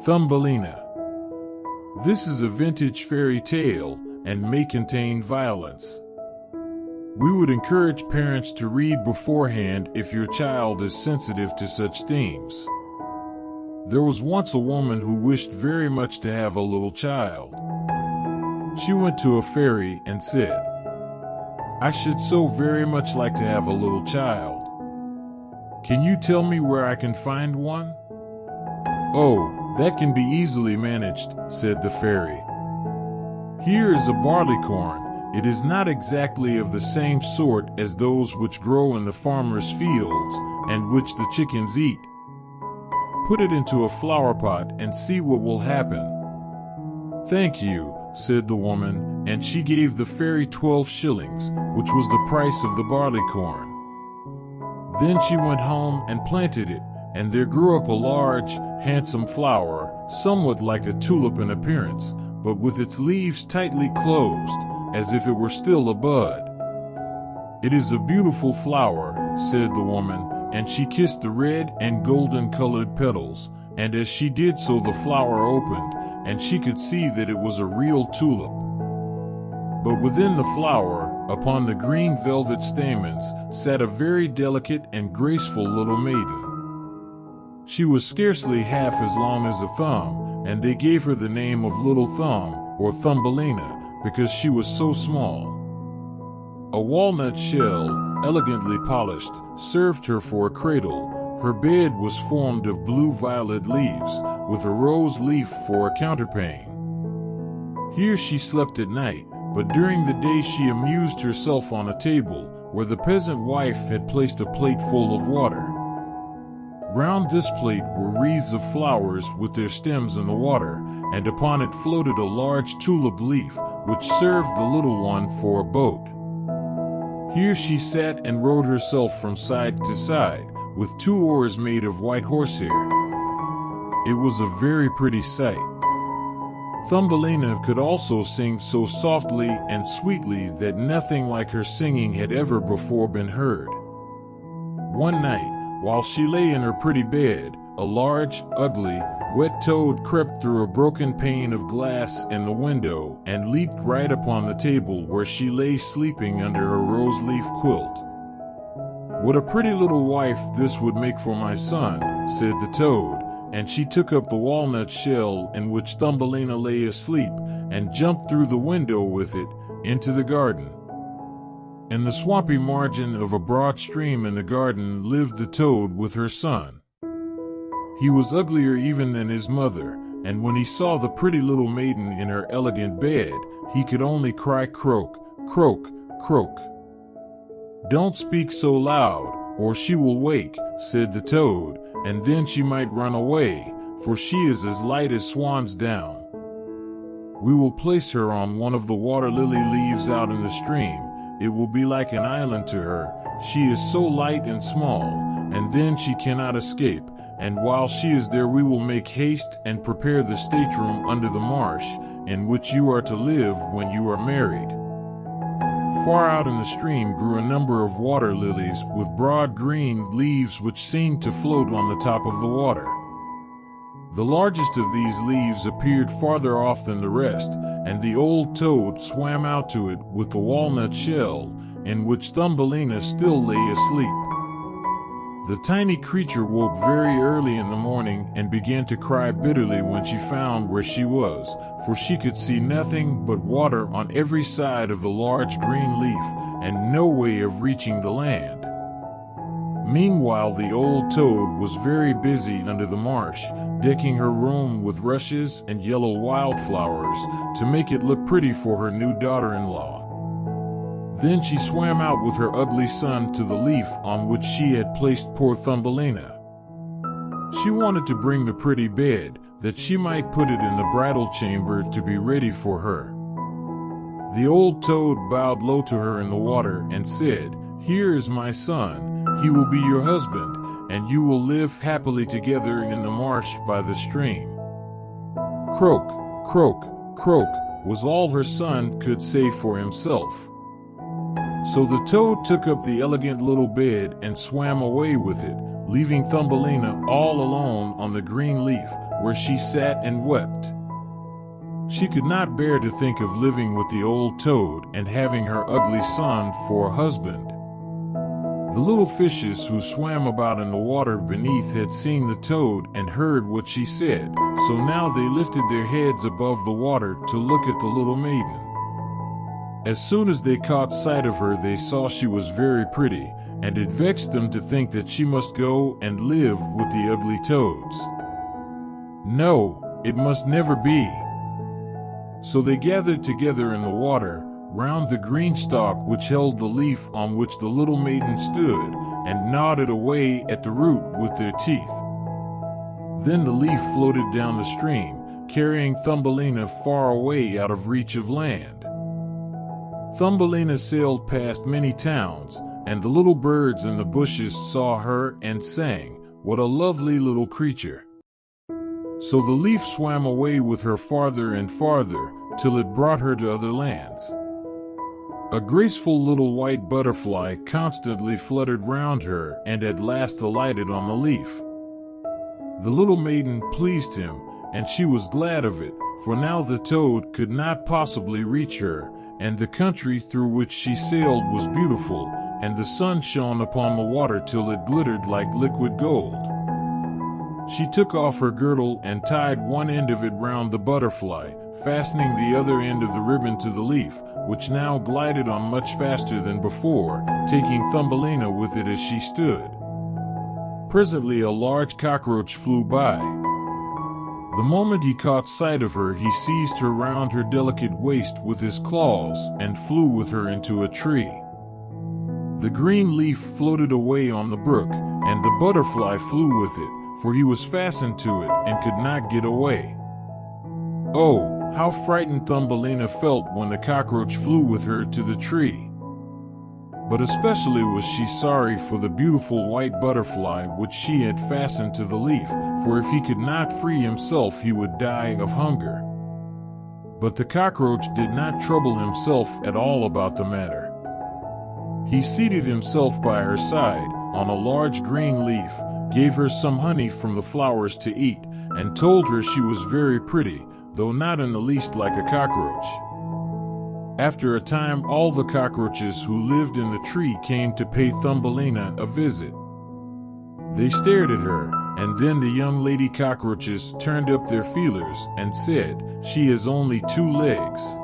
Thumbelina. This is a vintage fairy tale and may contain violence. We would encourage parents to read beforehand if your child is sensitive to such themes. There was once a woman who wished very much to have a little child. She went to a fairy and said, "I should so very much like to have a little child. Can you tell me where I can find one?" "Oh, that can be easily managed," said the fairy. "Here is a barleycorn. It is not exactly of the same sort as those which grow in the farmer's fields and which the chickens eat. Put it into a flower pot and see what will happen." "Thank you," said the woman, and she gave the fairy 12 shillings, which was the price of the barleycorn. Then she went home and planted it, and there grew up a large, handsome flower, somewhat like a tulip in appearance, but with its leaves tightly closed, as if it were still a bud. "It is a beautiful flower," said the woman, and she kissed the red and golden-colored petals, and as she did so the flower opened, and she could see that it was a real tulip. But within the flower, upon the green velvet stamens, sat a very delicate and graceful little maiden. She was scarcely half as long as a thumb, and they gave her the name of Little Thumb, or Thumbelina, because she was so small. A walnut shell, elegantly polished, served her for a cradle. Her bed was formed of blue-violet leaves, with a rose leaf for a counterpane. Here she slept at night, but during the day she amused herself on a table, where the peasant wife had placed a plate full of water. Round this plate were wreaths of flowers with their stems in the water, and upon it floated a large tulip leaf, which served the little one for a boat. Here she sat and rowed herself from side to side, with 2 oars made of white horsehair. It was a very pretty sight. Thumbelina could also sing so softly and sweetly that nothing like her singing had ever before been heard. One night, while she lay in her pretty bed, a large, ugly, wet toad crept through a broken pane of glass in the window and leaped right upon the table where she lay sleeping under her rose-leaf quilt. "What a pretty little wife this would make for my son," said the toad, and she took up the walnut shell in which Thumbelina lay asleep and jumped through the window with it into the garden. In the swampy margin of a broad stream in the garden lived the toad with her son. He was uglier even than his mother, and when he saw the pretty little maiden in her elegant bed, he could only cry croak, croak, croak. "Don't speak so loud, or she will wake," said the toad, "and then she might run away, for she is as light as swan's down. We will place her on one of the water lily leaves out in the stream. It will be like an island to her. She is so light and small, and then she cannot escape, and while she is there we will make haste and prepare the stateroom under the marsh, in which you are to live when you are married." Far out in the stream grew a number of water lilies with broad green leaves which seemed to float on the top of the water. The largest of these leaves appeared farther off than the rest, and the old toad swam out to it with the walnut shell, in which Thumbelina still lay asleep. The tiny creature woke very early in the morning and began to cry bitterly when she found where she was, for she could see nothing but water on every side of the large green leaf, and no way of reaching the land. Meanwhile the old toad was very busy under the marsh, decking her room with rushes and yellow wildflowers to make it look pretty for her new daughter-in-law. Then she swam out with her ugly son to the leaf on which she had placed poor Thumbelina. She wanted to bring the pretty bed, that she might put it in the bridal chamber to be ready for her. The old toad bowed low to her in the water and said, "Here is my son. He will be your husband, and you will live happily together in the marsh by the stream." Croak, croak, croak was all her son could say for himself. So the toad took up the elegant little bed and swam away with it, leaving Thumbelina all alone on the green leaf, where she sat and wept. She could not bear to think of living with the old toad and having her ugly son for a husband. The little fishes who swam about in the water beneath had seen the toad and heard what she said, so now they lifted their heads above the water to look at the little maiden. As soon as they caught sight of her, they saw she was very pretty, and it vexed them to think that she must go and live with the ugly toads. No, it must never be. So they gathered together in the water, round the green stalk which held the leaf on which the little maiden stood, and gnawed it away at the root with their teeth. Then the leaf floated down the stream, carrying Thumbelina far away out of reach of land. Thumbelina sailed past many towns, and the little birds in the bushes saw her and sang, "What a lovely little creature." So the leaf swam away with her farther and farther, till it brought her to other lands. A graceful little white butterfly constantly fluttered round her and at last alighted on the leaf. The little maiden pleased him, and she was glad of it, for now the toad could not possibly reach her, and the country through which she sailed was beautiful, and the sun shone upon the water till it glittered like liquid gold. She took off her girdle and tied one end of it round the butterfly, fastening the other end of the ribbon to the leaf, which now glided on much faster than before, taking Thumbelina with it as she stood. Presently a large cockroach flew by. The moment he caught sight of her, he seized her round her delicate waist with his claws and flew with her into a tree. The green leaf floated away on the brook, and the butterfly flew with it, for he was fastened to it and could not get away. Oh, how frightened Thumbelina felt when the cockroach flew with her to the tree. But especially was she sorry for the beautiful white butterfly which she had fastened to the leaf, for if he could not free himself he would die of hunger. But the cockroach did not trouble himself at all about the matter. He seated himself by her side, on a large green leaf, gave her some honey from the flowers to eat, and told her she was very pretty, though not in the least like a cockroach. After a time all the cockroaches who lived in the tree came to pay Thumbelina a visit. They stared at her, and then the young lady cockroaches turned up their feelers and said, "She has only 2 legs.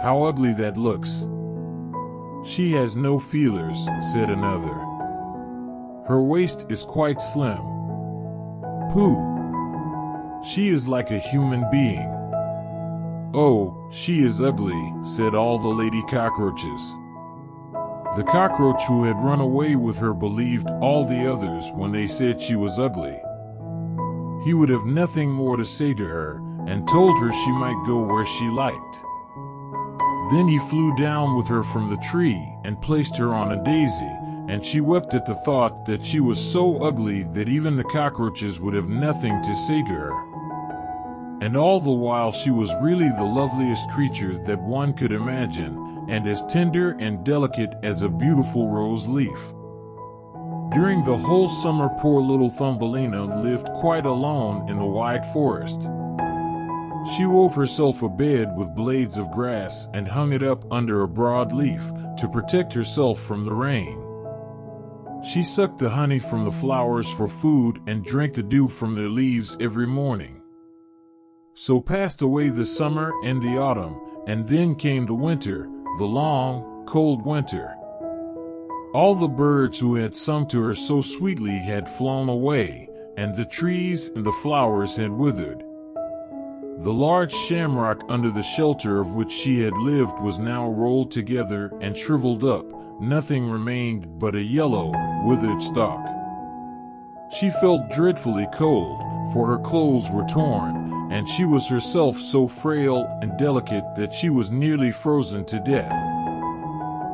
How ugly that looks." "She has no feelers," said another. "Her waist is quite slim." "Pooh! She is like a human being." "Oh, she is ugly," said all the lady cockroaches. The cockroach who had run away with her believed all the others when they said she was ugly. He would have nothing more to say to her, and told her she might go where she liked. Then he flew down with her from the tree and placed her on a daisy, and she wept at the thought that she was so ugly that even the cockroaches would have nothing to say to her. And all the while she was really the loveliest creature that one could imagine, and as tender and delicate as a beautiful rose leaf. During the whole summer poor little Thumbelina lived quite alone in the wide forest. She wove herself a bed with blades of grass and hung it up under a broad leaf to protect herself from the rain. She sucked the honey from the flowers for food and drank the dew from their leaves every morning. So passed away the summer and the autumn, and then came the winter, the long, cold winter. All the birds who had sung to her so sweetly had flown away, and the trees and the flowers had withered. The large shamrock under the shelter of which she had lived was now rolled together and shriveled up. Nothing remained but a yellow, withered stalk. She felt dreadfully cold, for her clothes were torn, and she was herself so frail and delicate that she was nearly frozen to death.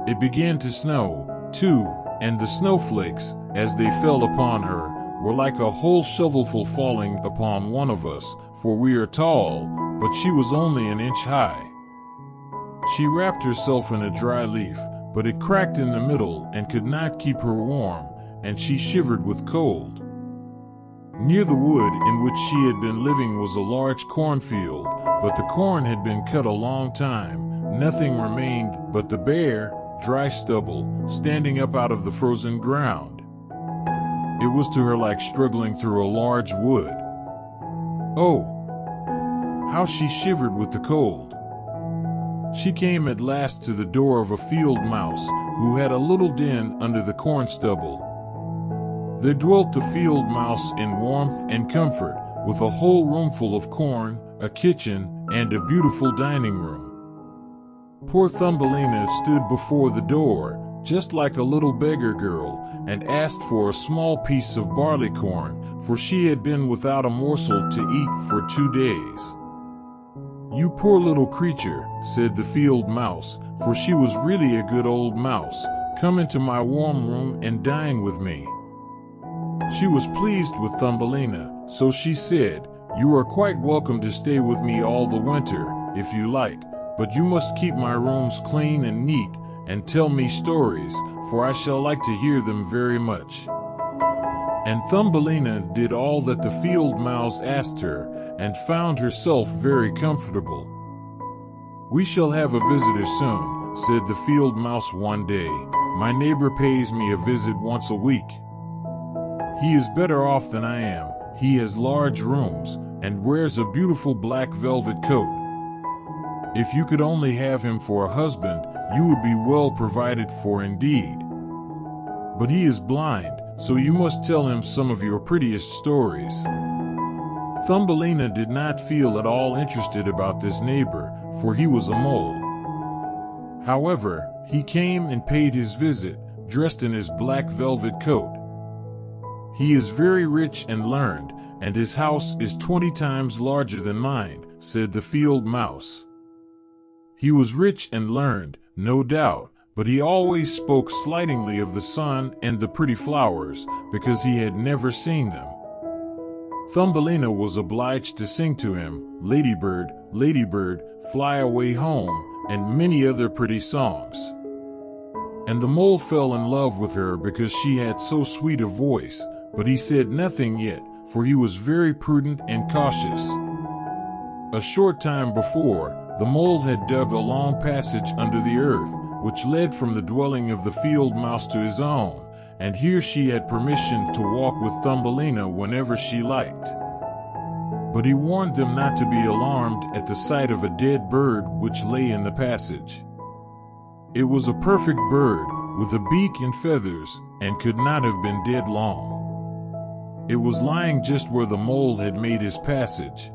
It began to snow, too, and the snowflakes, as they fell upon her, were like a whole shovelful falling upon one of us, for we are tall, but she was only an inch high. She wrapped herself in a dry leaf, but it cracked in the middle and could not keep her warm, and she shivered with cold. Near the wood in which she had been living was a large cornfield, but the corn had been cut a long time. Nothing remained but the bare, dry stubble standing up out of the frozen ground. It was to her like struggling through a large wood. Oh, how she shivered with the cold. She came at last to the door of a field mouse who had a little den under the corn stubble. There dwelt a field mouse in warmth and comfort, with a whole roomful of corn, a kitchen, and a beautiful dining room. Poor Thumbelina stood before the door, just like a little beggar girl, and asked for a small piece of barley corn, for she had been without a morsel to eat for 2 days. "You poor little creature," said the field mouse, for she was really a good old mouse, "come into my warm room and dine with me." She was pleased with Thumbelina, so she said, "You are quite welcome to stay with me all the winter, if you like, but you must keep my rooms clean and neat, and tell me stories, for I shall like to hear them very much." And Thumbelina did all that the field mouse asked her, and found herself very comfortable. "We shall have a visitor soon," said the field mouse one day. "My neighbor pays me a visit once a week. He is better off than I am. He has large rooms, and wears a beautiful black velvet coat. If you could only have him for a husband, you would be well provided for indeed. But he is blind, so you must tell him some of your prettiest stories." Thumbelina did not feel at all interested about this neighbor, for he was a mole. However, he came and paid his visit, dressed in his black velvet coat. "He is very rich and learned, and his house is 20 times larger than mine," said the field mouse. He was rich and learned, no doubt, but he always spoke slightingly of the sun and the pretty flowers, because he had never seen them. Thumbelina was obliged to sing to him, "Ladybird, ladybird, fly away home," and many other pretty songs. And the mole fell in love with her because she had so sweet a voice, but he said nothing yet, for he was very prudent and cautious. A short time before, the mole had dug a long passage under the earth, which led from the dwelling of the field mouse to his own, and here she had permission to walk with Thumbelina whenever she liked. But he warned them not to be alarmed at the sight of a dead bird which lay in the passage. It was a perfect bird, with a beak and feathers, and could not have been dead long. It was lying just where the mole had made his passage.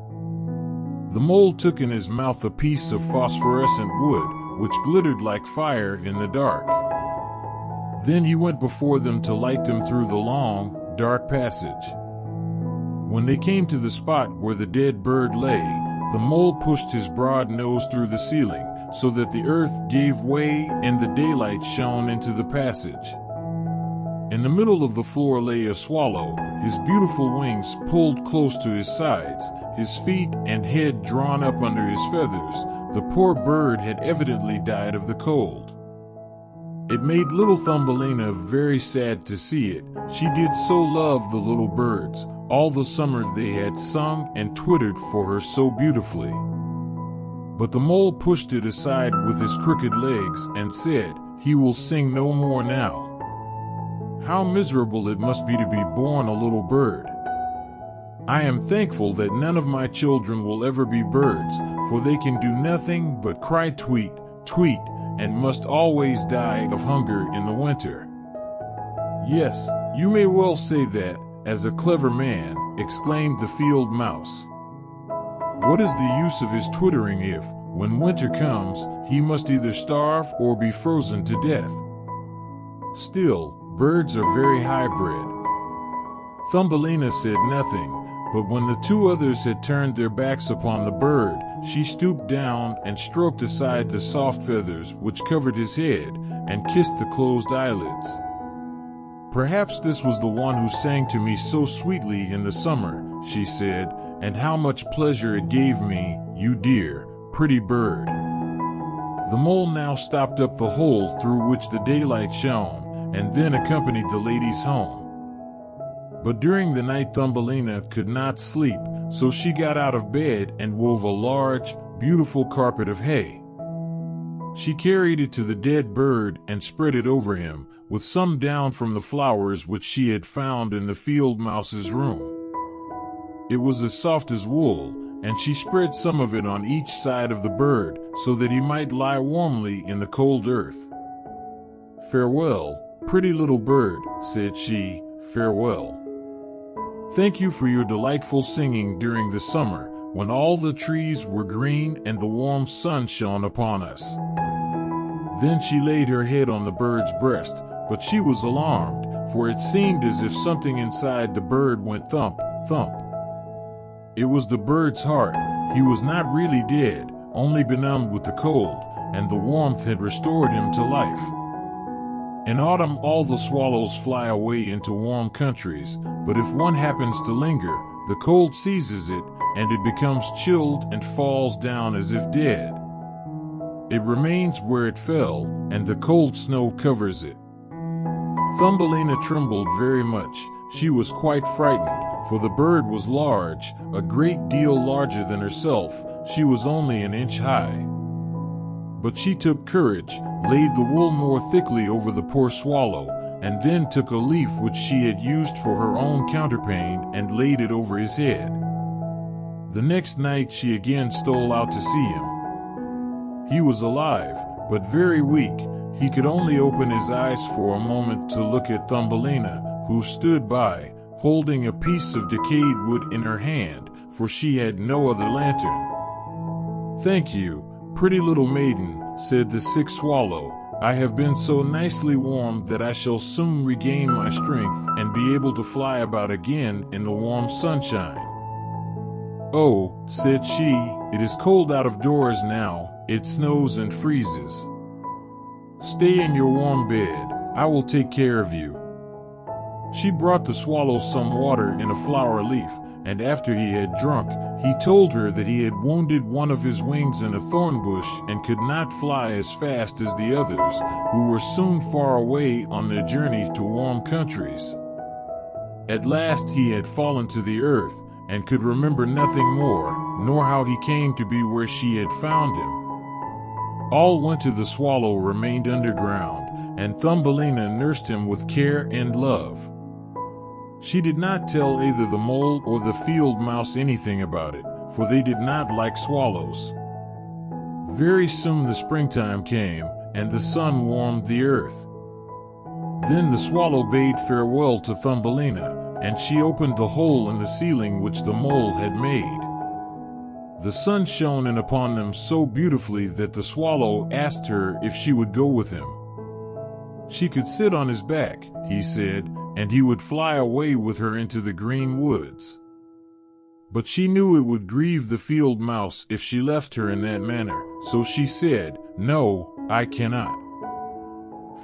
The mole took in his mouth a piece of phosphorescent wood, which glittered like fire in the dark. Then he went before them to light them through the long, dark passage. When they came to the spot where the dead bird lay, the mole pushed his broad nose through the ceiling, so that the earth gave way and the daylight shone into the passage. In the middle of the floor lay a swallow, his beautiful wings pulled close to his sides, his feet and head drawn up under his feathers. The poor bird had evidently died of the cold. It made little Thumbelina very sad to see it. She did so love the little birds. All the summer they had sung and twittered for her so beautifully. But the mole pushed it aside with his crooked legs and said, "He will sing no more now. How miserable it must be to be born a little bird. I am thankful that none of my children will ever be birds, for they can do nothing but cry tweet, tweet, and must always die of hunger in the winter." "Yes, you may well say that, as a clever man," exclaimed the field mouse. "What is the use of his twittering if, when winter comes, he must either starve or be frozen to death? Still, birds are very high-bred." Thumbelina said nothing, but when the two others had turned their backs upon the bird, she stooped down and stroked aside the soft feathers which covered his head, and kissed the closed eyelids. "Perhaps this was the one who sang to me so sweetly in the summer," she said, "and how much pleasure it gave me, you dear, pretty bird." The mole now stopped up the hole through which the daylight shone, and then accompanied the ladies home. But during the night Thumbelina could not sleep, so she got out of bed and wove a large, beautiful carpet of hay. She carried it to the dead bird and spread it over him, with some down from the flowers which she had found in the field mouse's room. It was as soft as wool, and she spread some of it on each side of the bird, so that he might lie warmly in the cold earth. "Farewell, pretty little bird," said she, "farewell. Thank you for your delightful singing during the summer, when all the trees were green and the warm sun shone upon us." Then she laid her head on the bird's breast, but she was alarmed, for it seemed as if something inside the bird went thump, thump. It was the bird's heart. He was not really dead, only benumbed with the cold, and the warmth had restored him to life. In autumn all the swallows fly away into warm countries, but if one happens to linger, the cold seizes it, and it becomes chilled and falls down as if dead. It remains where it fell, and the cold snow covers it. Thumbelina trembled very much. She was quite frightened, for the bird was large, a great deal larger than herself. She was only an inch high. But she took courage, laid the wool more thickly over the poor swallow, and then took a leaf which she had used for her own counterpane and laid it over his head. The next night she again stole out to see him. He was alive, but very weak. He could only open his eyes for a moment to look at Thumbelina, who stood by, holding a piece of decayed wood in her hand, for she had no other lantern. "Thank you, pretty little maiden," said the sick swallow. "I have been so nicely warmed that I shall soon regain my strength and be able to fly about again in the warm sunshine." "Oh," said she, "it is cold out of doors now. It snows and freezes. Stay in your warm bed. I will take care of you." She brought the swallow some water in a flower leaf, and after he had drunk, he told her that he had wounded one of his wings in a thorn bush and could not fly as fast as the others, who were soon far away on their journey to warm countries. At last he had fallen to the earth, and could remember nothing more, nor how he came to be where she had found him. All winter the swallow remained underground, and Thumbelina nursed him with care and love. She did not tell either the mole or the field mouse anything about it, for they did not like swallows. Very soon the springtime came, and the sun warmed the earth. Then the swallow bade farewell to Thumbelina, and she opened the hole in the ceiling which the mole had made. The sun shone in upon them so beautifully that the swallow asked her if she would go with him. She could sit on his back, he said, and he would fly away with her into the green woods. But she knew it would grieve the field mouse if she left her in that manner, so she said, "No, I cannot."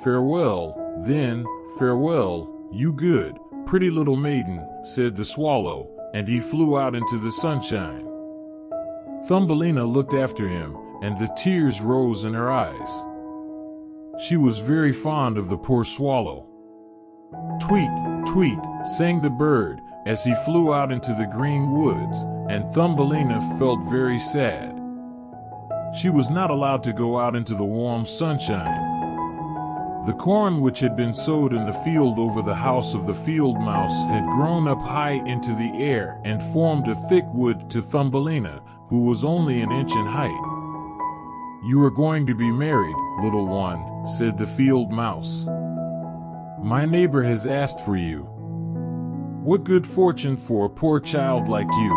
"Farewell, then, farewell, you good, pretty little maiden," said the swallow, and he flew out into the sunshine. Thumbelina looked after him, and the tears rose in her eyes. She was very fond of the poor swallow. "Tweet, tweet," sang the bird, as he flew out into the green woods, and Thumbelina felt very sad. She was not allowed to go out into the warm sunshine. The corn which had been sowed in the field over the house of the field mouse had grown up high into the air and formed a thick wood to Thumbelina, who was only an inch in height. "You are going to be married, little one," said the field mouse. "My neighbor has asked for you. What good fortune for a poor child like you.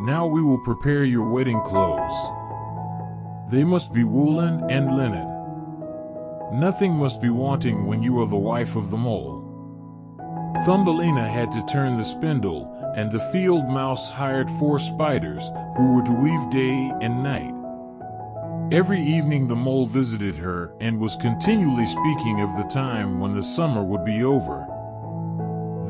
Now we will prepare your wedding clothes. They must be woolen and linen. Nothing must be wanting when you are the wife of the mole." Thumbelina had to turn the spindle, and the field mouse hired 4 spiders, who were to weave day and night. Every evening the mole visited her and was continually speaking of the time when the summer would be over.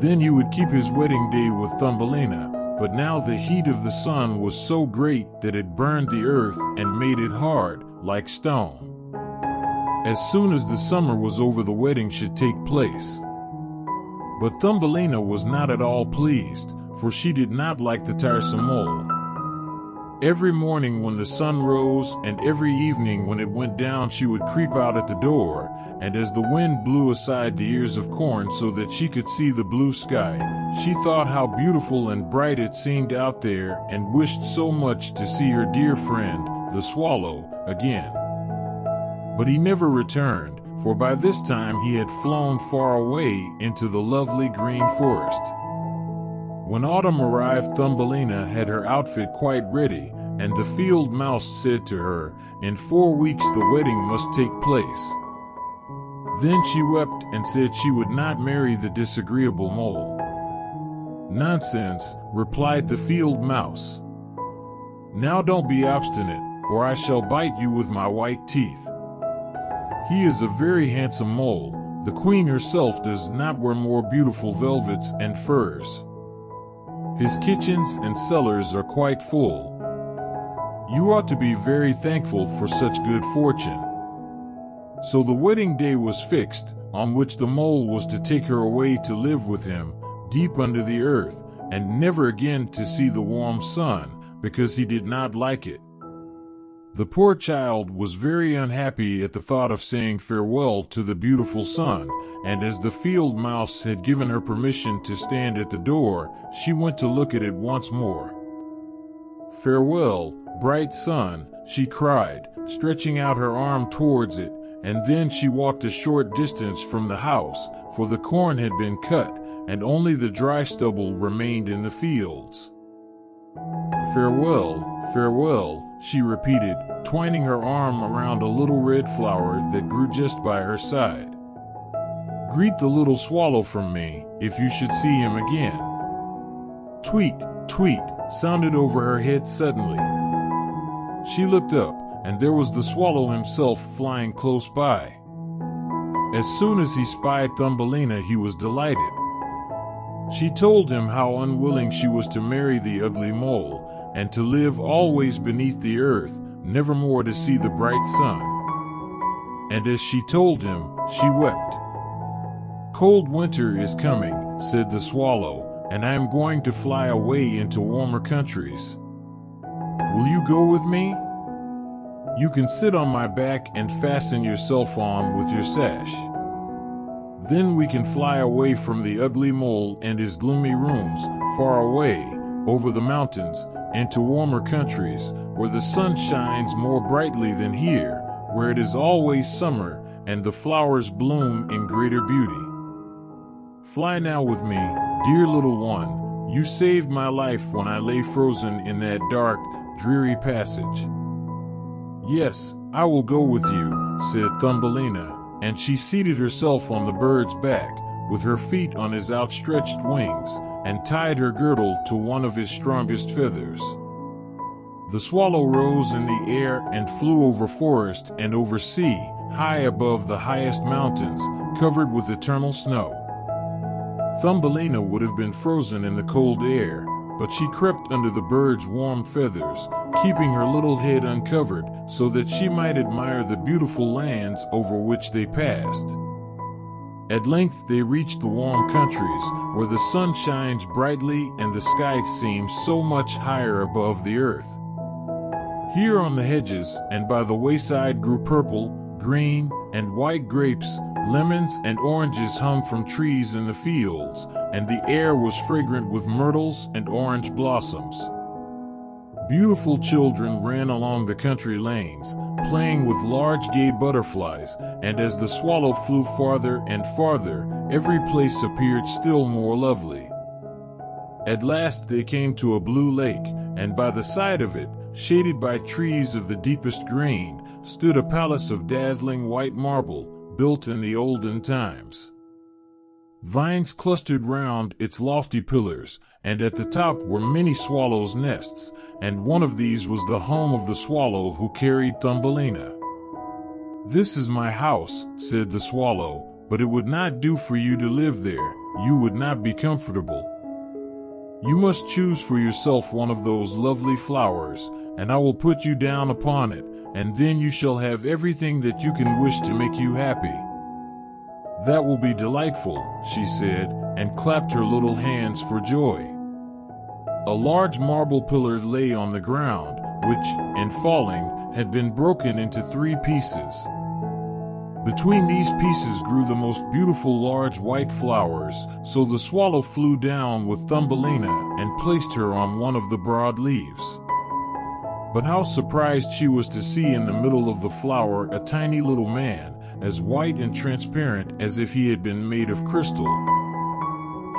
Then he would keep his wedding day with Thumbelina, but now the heat of the sun was so great that it burned the earth and made it hard, like stone. As soon as the summer was over, the wedding should take place. But Thumbelina was not at all pleased, for she did not like the tiresome mole. Every morning when the sun rose and every evening when it went down, she would creep out at the door, and as the wind blew aside the ears of corn so that she could see the blue sky, she thought how beautiful and bright it seemed out there and wished so much to see her dear friend, the swallow, again. But he never returned, for by this time he had flown far away into the lovely green forest. When autumn arrived, Thumbelina had her outfit quite ready, and the field mouse said to her, "In 4 weeks the wedding must take place." Then she wept and said she would not marry the disagreeable mole. "Nonsense," replied the field mouse. "Now don't be obstinate, or I shall bite you with my white teeth. He is a very handsome mole. The queen herself does not wear more beautiful velvets and furs. His kitchens and cellars are quite full. You ought to be very thankful for such good fortune." So the wedding day was fixed, on which the mole was to take her away to live with him, deep under the earth, and never again to see the warm sun, because he did not like it. The poor child was very unhappy at the thought of saying farewell to the beautiful sun, and as the field mouse had given her permission to stand at the door, she went to look at it once more. "Farewell, bright sun," she cried, stretching out her arm towards it, and then she walked a short distance from the house, for the corn had been cut, and only the dry stubble remained in the fields. "Farewell, farewell," she repeated, twining her arm around a little red flower that grew just by her side. "Greet the little swallow from me, if you should see him again." Tweet, tweet, sounded over her head suddenly. She looked up, and there was the swallow himself flying close by. As soon as he spied Thumbelina, he was delighted. She told him how unwilling she was to marry the ugly mole, and to live always beneath the earth, never more to see the bright sun. And as she told him, she wept. "Cold winter is coming," said the swallow, "and I am going to fly away into warmer countries. Will you go with me? You can sit on my back and fasten yourself on with your sash. Then we can fly away from the ugly mole and his gloomy rooms, far away, over the mountains, into warmer countries, where the sun shines more brightly than here, where it is always summer, and the flowers bloom in greater beauty. Fly now with me, dear little one. You saved my life when I lay frozen in that dark, dreary passage." "Yes, I will go with you," said Thumbelina, and she seated herself on the bird's back, with her feet on his outstretched wings, and tied her girdle to one of his strongest feathers. The swallow rose in the air and flew over forest and over sea, high above the highest mountains, covered with eternal snow. Thumbelina would have been frozen in the cold air, but she crept under the bird's warm feathers, keeping her little head uncovered so that she might admire the beautiful lands over which they passed. At length they reached the warm countries, where the sun shines brightly and the sky seems so much higher above the earth. Here on the hedges and by the wayside grew purple, green, and white grapes, lemons and oranges hung from trees in the fields, and the air was fragrant with myrtles and orange blossoms. Beautiful children ran along the country lanes, playing with large gay butterflies, and as the swallow flew farther and farther, every place appeared still more lovely. At last they came to a blue lake, and by the side of it, shaded by trees of the deepest green, stood a palace of dazzling white marble, built in the olden times. Vines clustered round its lofty pillars, and at the top were many swallows' nests, and one of these was the home of the swallow who carried Thumbelina. "This is my house," said the swallow, "but it would not do for you to live there. You would not be comfortable. You must choose for yourself one of those lovely flowers, and I will put you down upon it, and then you shall have everything that you can wish to make you happy." "That will be delightful," she said, and clapped her little hands for joy. A large marble pillar lay on the ground, which, in falling, had been broken into 3 pieces. Between these pieces grew the most beautiful large white flowers, so the swallow flew down with Thumbelina and placed her on one of the broad leaves. But how surprised she was to see in the middle of the flower a tiny little man, as white and transparent as if he had been made of crystal.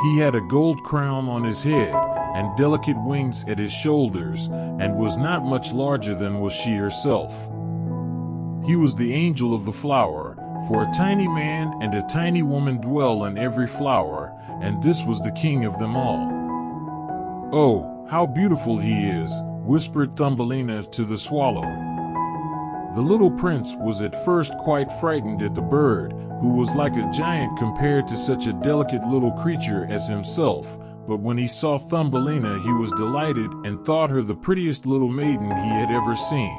He had a gold crown on his head and delicate wings at his shoulders, and was not much larger than was she herself. He was the angel of the flower, for a tiny man and a tiny woman dwell in every flower, and this was the king of them all. "Oh, how beautiful he is," whispered Thumbelina to the swallow. The little prince was at first quite frightened at the bird, who was like a giant compared to such a delicate little creature as himself, but when he saw Thumbelina he was delighted and thought her the prettiest little maiden he had ever seen.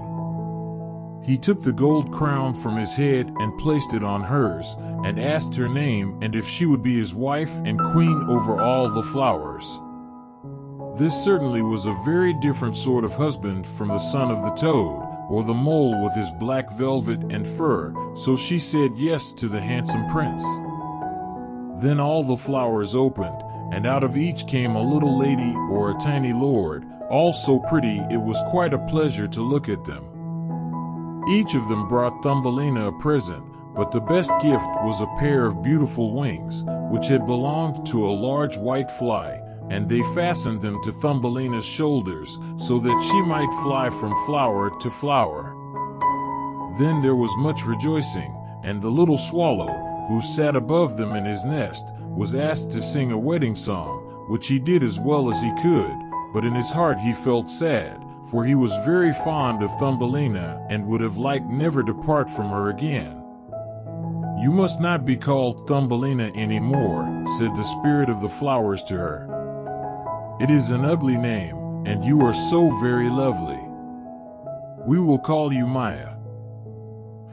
He took the gold crown from his head and placed it on hers, and asked her name and if she would be his wife and queen over all the flowers. This certainly was a very different sort of husband from the son of the toad, or the mole with his black velvet and fur, so she said yes to the handsome prince. Then all the flowers opened, and out of each came a little lady or a tiny lord, all so pretty it was quite a pleasure to look at them. Each of them brought Thumbelina a present, but the best gift was a pair of beautiful wings, which had belonged to a large white fly, and they fastened them to Thumbelina's shoulders, so that she might fly from flower to flower. Then there was much rejoicing, and the little swallow, who sat above them in his nest, was asked to sing a wedding song, which he did as well as he could, but in his heart he felt sad, for he was very fond of Thumbelina and would have liked never to part from her again. "You must not be called Thumbelina any more," said the spirit of the flowers to her. "It is an ugly name, and you are so very lovely. We will call you Maya."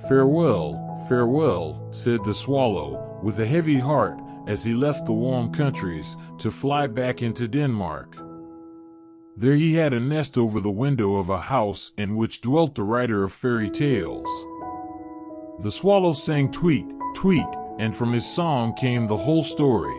"Farewell, farewell," said the swallow, with a heavy heart, as he left the warm countries, to fly back into Denmark. There he had a nest over the window of a house in which dwelt the writer of fairy tales. The swallow sang tweet, tweet, and from his song came the whole story.